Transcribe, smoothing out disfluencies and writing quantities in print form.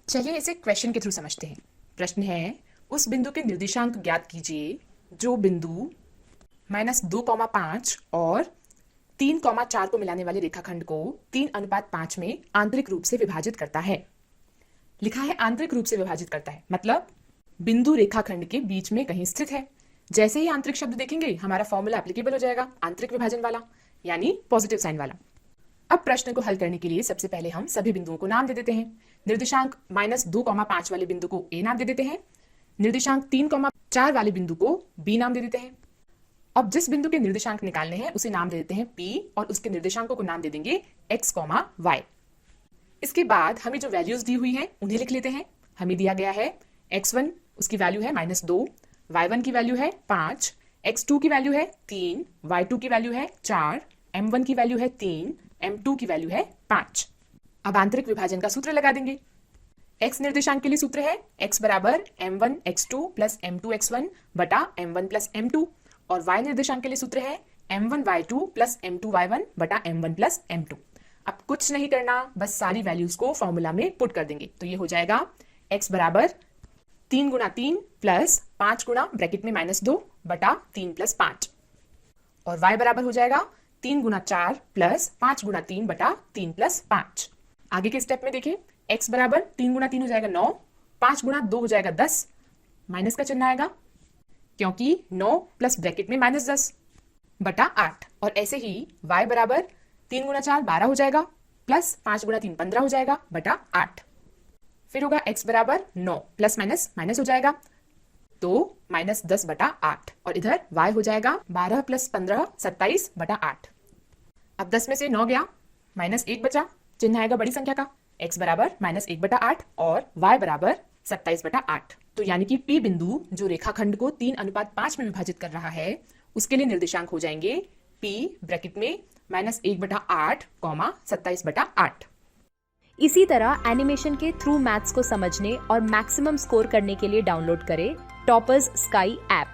चलिए इसे क्वेश्चन के थ्रू समझते हैं। प्रश्न है, उस बिंदु के निर्देशांक ज्ञात कीजिए जो बिंदु -2,5 और 3,4 को मिलाने वाले रेखाखंड को 3:5 में आंतरिक रूप से विभाजित करता है। लिखा है आंतरिक रूप से विभाजित करता है, मतलब बिंदु रेखाखंड के बीच में कहीं स्थित है। जैसे ही आंतरिक शब्द देखेंगे हमारा फॉर्मूला एप्लीकेबल हो जाएगा, आंतरिक विभाजन वाला, यानी पॉजिटिव साइन वाला। अब प्रश्न को हल करने के लिए सबसे पहले हम सभी बिंदुओं को नाम दे देते हैं। निर्देशांक -2,5 वाले बिंदु को ए नाम दे देते हैं, निर्देशांक 3,4 वाले बिंदु को बी नाम दे देते हैं। अब जिस बिंदु के निर्देशांक निकालने हैं उसे नाम दे देते हैं पी और उसके निर्देशांकों को नाम दे देंगे x, y। इसके बाद हमें जो वैल्यूज दी हुई हैं उन्हें लिख लेते हैं। हमें दिया गया है x1 उसकी वैल्यू है -2, y1 की वैल्यू है 5, x2 की वैल्यू है 3, y2 की वैल्यू है 4, m1 की वैल्यू है 3, m2 की वैल्यू है 5। अब आंतरिक विभाजन का सूत्र लगा देंगे। x निर्देशांक के लिए सूत्र है x बराबर m1 x2 plus m2 x1 बटा m1 प्लस m2 और y निर्देशांक के लिए सूत्र है m1 y2 plus m2 y1 बटा m1 प्लस m2। अब कुछ नहीं करना, बस सारी वैल्यूज को फॉर्मूला में पुट कर देंगे। तो ये हो जाएगा x बराबर 3 गुना 3 प्लस 5 गुना ब्रैकेट में -2 बटा 3 प्लस 5 और y बराबर हो जाएगा 3 गुना 4 प्लस 5 गुना 3 बटा 3 प्लस 5। आगे के स्टेप में देखिए, x बराबर 3 गुना 3 हो जाएगा 9, 5 गुना 2 हो जाएगा 10, माइनस का चिन्ह आएगा क्योंकि 9 प्लस ब्रैकेट में -10 बटा 8। और ऐसे ही y बराबर 3 गुना 4 12 हो जाएगा प्लस 5 गुना 3 15 हो जाएगा बटा 8। फिर होगा x बराबर 9 प्लस माइनस माइनस हो जाएगा तो -10 बटा 8 और इधर y हो जाएगा 12 प्लस 15 27 बटा 8। अब 10 में से 9 गया, -1 बचा, चिन्ह आएगा बड़ी संख्या का, x बराबर -1 बटा 8 और y बराबर 27 बटा 8। तो यानी कि P बिंदु जो रेखाखंड को 3:5 में विभाजित कर रहा है उसके लिए निर्देशांक हो जाएंगे P ब्रैकेट में -1 बटा 8, 27 बटा 8। इसी तरह एनिमेशन के थ्रू मैथ्स को समझने और मैक्सिमम स्कोर करने के लिए डाउनलोड करें टॉपर्स स्काई ऐप।